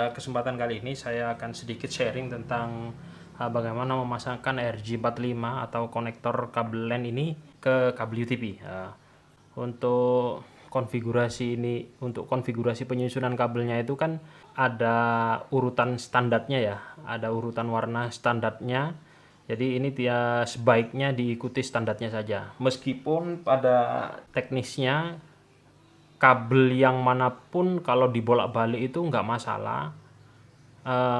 Kesempatan kali ini saya akan sedikit sharing tentang bagaimana memasangkan RJ45 atau konektor kabel LAN ini ke kabel UTP. Untuk konfigurasi penyusunan kabelnya itu kan ada urutan standarnya ya, ada urutan warna standarnya. Jadi ini dia sebaiknya diikuti standarnya saja. Meskipun pada teknisnya kabel yang manapun kalau dibolak-balik itu nggak masalah,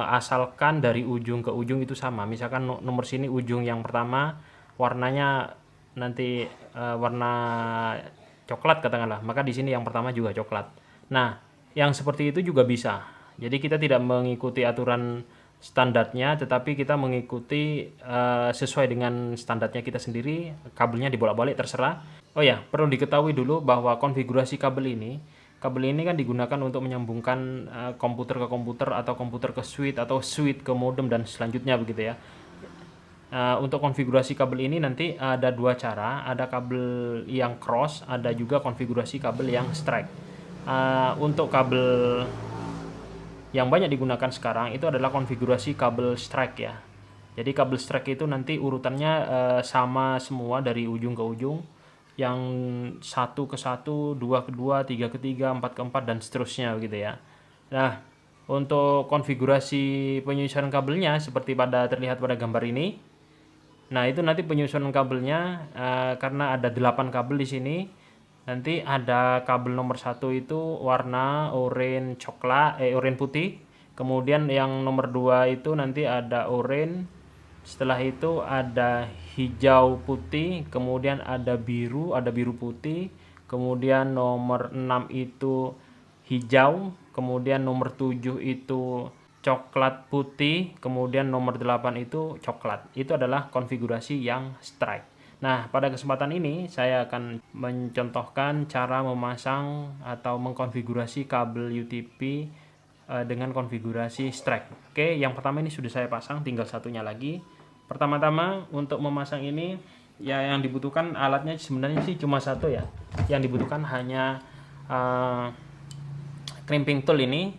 asalkan dari ujung ke ujung itu sama. Misalkan nomor sini ujung yang pertama warnanya nanti warna coklat katakanlah, maka di sini yang pertama juga coklat. Nah, yang seperti itu juga bisa. Jadi kita tidak mengikuti aturan standarnya, tetapi kita mengikuti sesuai dengan standarnya kita sendiri. Kabelnya dibolak-balik terserah. Oh ya, perlu diketahui dulu bahwa konfigurasi kabel ini kan digunakan untuk menyambungkan komputer ke komputer atau komputer ke switch atau switch ke modem dan selanjutnya begitu ya. Untuk konfigurasi kabel ini nanti ada dua cara, ada kabel yang cross, ada juga konfigurasi kabel yang strike. Untuk kabel yang banyak digunakan sekarang itu adalah konfigurasi kabel strike ya. Jadi kabel strike itu nanti urutannya sama semua dari ujung ke ujung, yang 1 ke 1, 2 ke 2, 3 ke 3, 4 ke 4 dan seterusnya begitu ya. Nah, untuk konfigurasi penyusunan kabelnya seperti terlihat pada gambar ini. Nah, itu nanti penyusunan kabelnya karena ada 8 kabel di sini. Nanti ada kabel nomor 1 itu warna oranye oranye putih. Kemudian yang nomor 2 itu nanti ada oranye. Setelah itu ada hijau putih, kemudian ada biru putih, kemudian nomor 6 itu hijau, kemudian nomor 7 itu coklat putih, kemudian nomor 8 itu coklat. Itu adalah konfigurasi yang strike. Nah, pada kesempatan ini saya akan mencontohkan cara memasang atau mengkonfigurasi kabel UTP dengan konfigurasi strike. Oke, yang pertama ini sudah saya pasang, tinggal satunya lagi. Pertama-tama untuk memasang ini ya yang dibutuhkan alatnya sebenarnya sih cuma satu ya. Yang dibutuhkan hanya crimping tool ini.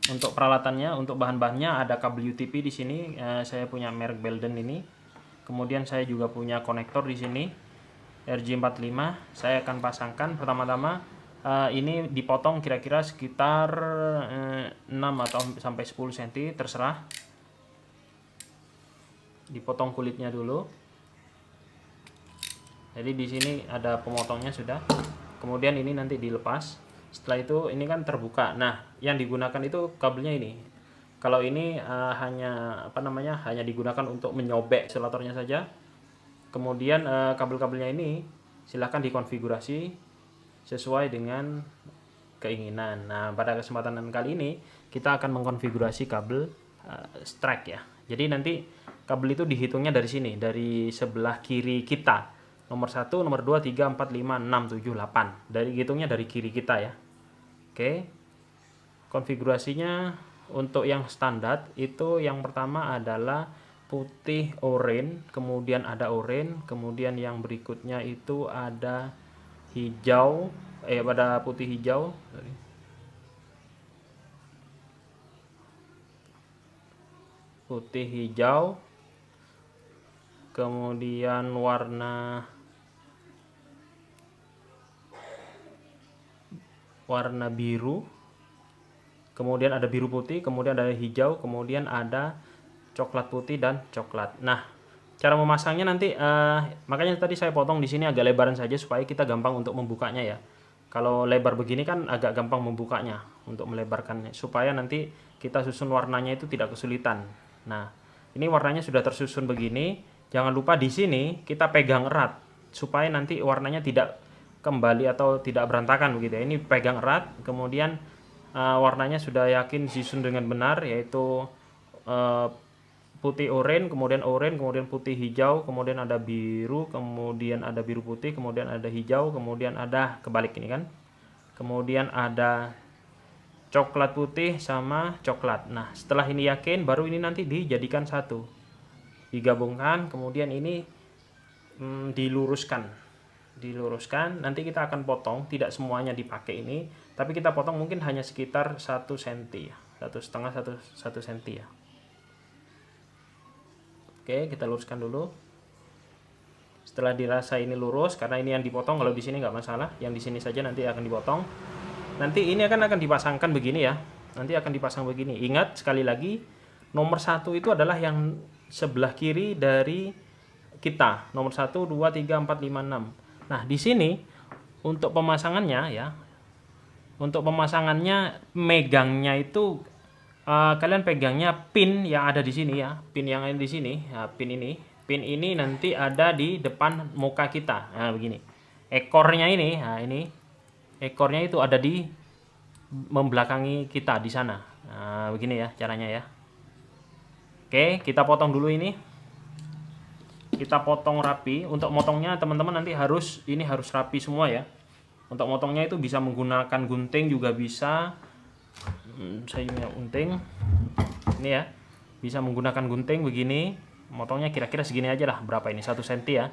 Untuk peralatannya, untuk bahan-bahannya ada kabel UTP di sini. Saya punya merek Belden ini. Kemudian saya juga punya konektor di sini RJ45. Saya akan pasangkan pertama-tama ini dipotong kira-kira sekitar 6 atau sampai 10 cm terserah. Dipotong kulitnya dulu. Jadi di sini ada pemotongnya sudah. Kemudian ini nanti dilepas. Setelah itu ini kan terbuka. Nah, yang digunakan itu kabelnya ini. Kalau ini hanya digunakan untuk menyobek isolatornya saja. Kemudian kabel-kabelnya ini silahkan dikonfigurasi sesuai dengan keinginan. Nah, pada kesempatan kali ini kita akan mengkonfigurasi kabel strike ya. Jadi nanti kabel itu dihitungnya dari sini, dari sebelah kiri kita. Nomor 1, nomor 2, 3, 4, 5, 6, 7, 8. Dari hitungnya dari kiri kita ya. Oke. Konfigurasinya untuk yang standar itu yang pertama adalah putih oranye, kemudian ada oranye, kemudian yang berikutnya itu ada hijau, pada putih hijau, putih hijau, kemudian warna biru, kemudian ada biru putih, kemudian ada hijau, kemudian ada coklat putih dan coklat. Nah, cara memasangnya nanti makanya tadi saya potong di sini agak lebaran saja supaya kita gampang untuk membukanya ya. Kalau lebar begini kan agak gampang membukanya untuk melebarkannya, supaya nanti kita susun warnanya itu tidak kesulitan. Nah, ini warnanya sudah tersusun begini. Jangan lupa di sini kita pegang erat supaya nanti warnanya tidak kembali atau tidak berantakan begitu ya. Ini pegang erat, kemudian warnanya sudah yakin disusun dengan benar, yaitu putih oranye, kemudian putih hijau, kemudian ada biru, kemudian ada biru putih, kemudian ada hijau, kemudian ada kebalik ini kan. Kemudian ada coklat putih sama coklat. Nah, setelah ini yakin, baru ini nanti dijadikan satu. Digabungkan, kemudian ini diluruskan. Nanti kita akan potong, tidak semuanya dipakai ini, tapi kita potong mungkin hanya sekitar 1 cm ya. 1,5 1 senti ya. Oke, kita luruskan dulu. Setelah dirasa ini lurus, karena ini yang dipotong, kalau di sini nggak masalah, yang di sini saja nanti akan dipotong. Nanti ini akan dipasangkan begini ya. Nanti akan dipasang begini. Ingat sekali lagi, nomor 1 itu adalah yang sebelah kiri dari kita. Nomor 1, 2, 3, 4, 5, 6. Nah, di sini untuk pemasangannya ya. Untuk pemasangannya, megangnya itu kalian pegangnya pin yang ada di sini ya. Pin yang ada di sini, ya, pin ini. Pin ini nanti ada di depan muka kita. Nah, begini. Ekornya ini, nah ini. Ekornya itu ada di membelakangi kita di sana. Nah, begini ya caranya ya. Oke, kita potong dulu ini. Kita potong rapi. Untuk motongnya teman-teman nanti harus rapi semua ya. Untuk motongnya itu bisa menggunakan gunting juga bisa. Saya punya gunting. Ini ya. Bisa menggunakan gunting begini. Motongnya kira-kira segini aja lah. Berapa ini? 1 cm ya.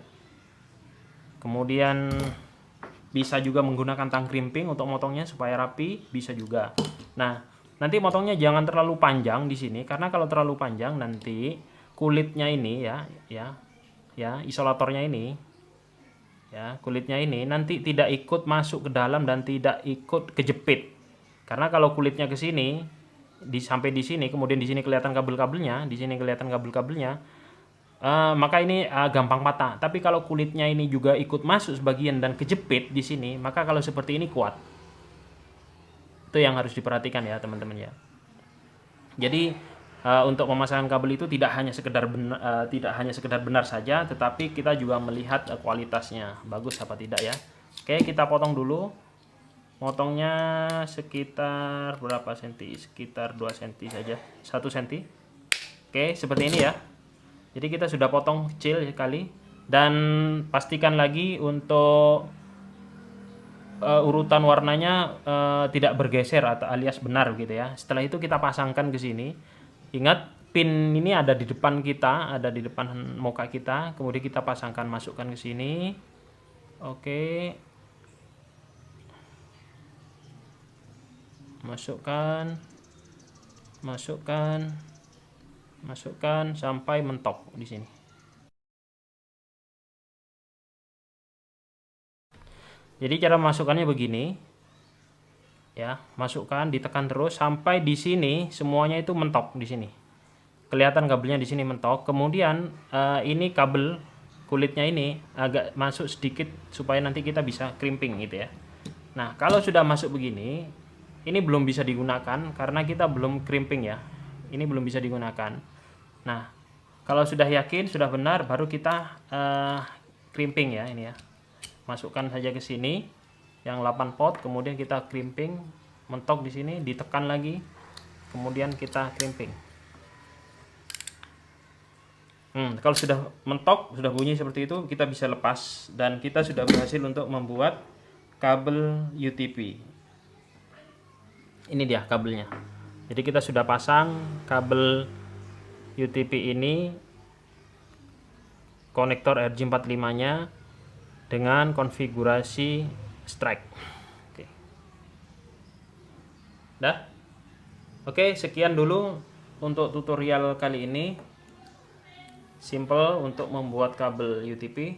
Kemudian bisa juga menggunakan tang krimping untuk motongnya supaya rapi, bisa juga. Nah, nanti motongnya jangan terlalu panjang di sini karena kalau terlalu panjang nanti kulitnya ini ya, isolatornya ini ya, kulitnya ini nanti tidak ikut masuk ke dalam dan tidak ikut kejepit. Karena kalau kulitnya ke sini sampai di sini, kemudian di sini kelihatan kabel-kabelnya, di sini kelihatan kabel-kabelnya, maka ini gampang patah. Tapi kalau kulitnya ini juga ikut masuk sebagian dan kejepit di sini, maka kalau seperti ini kuat. Itu yang harus diperhatikan ya teman-teman ya. Jadi untuk pemasangan kabel itu tidak hanya sekedar benar saja, tetapi kita juga melihat kualitasnya bagus apa tidak ya. Oke, kita potong dulu. Motongnya sekitar berapa senti? Sekitar 2 cm saja, 1 cm. Oke, seperti ini ya. Jadi kita sudah potong kecil sekali, dan pastikan lagi untuk urutan warnanya tidak bergeser atau alias benar gitu ya. Setelah itu kita pasangkan ke sini. Ingat, pin ini ada di depan kita, ada di depan muka kita. Kemudian kita pasangkan, masukkan ke sini. Oke. Masukkan sampai mentok di sini. Jadi cara masukkannya begini. Ya, masukkan, ditekan terus sampai di sini semuanya itu mentok di sini. Kelihatan kabelnya di sini mentok. Kemudian ini kabel kulitnya ini agak masuk sedikit supaya nanti kita bisa crimping gitu ya. Nah, kalau sudah masuk begini, ini belum bisa digunakan karena kita belum crimping ya. Ini belum bisa digunakan. Nah, kalau sudah yakin, sudah benar, baru kita crimping ya ini ya. Masukkan saja ke sini yang 8 pot, kemudian kita crimping, mentok di sini, ditekan lagi, kemudian kita crimping. Kalau sudah mentok, sudah bunyi seperti itu, kita bisa lepas dan kita sudah berhasil untuk membuat kabel UTP. Ini dia kabelnya. Jadi kita sudah pasang kabel UTP ini, konektor RJ45-nya dengan konfigurasi strike. Oke. Dah? Oke, sekian dulu untuk tutorial kali ini. Simple untuk membuat kabel UTP.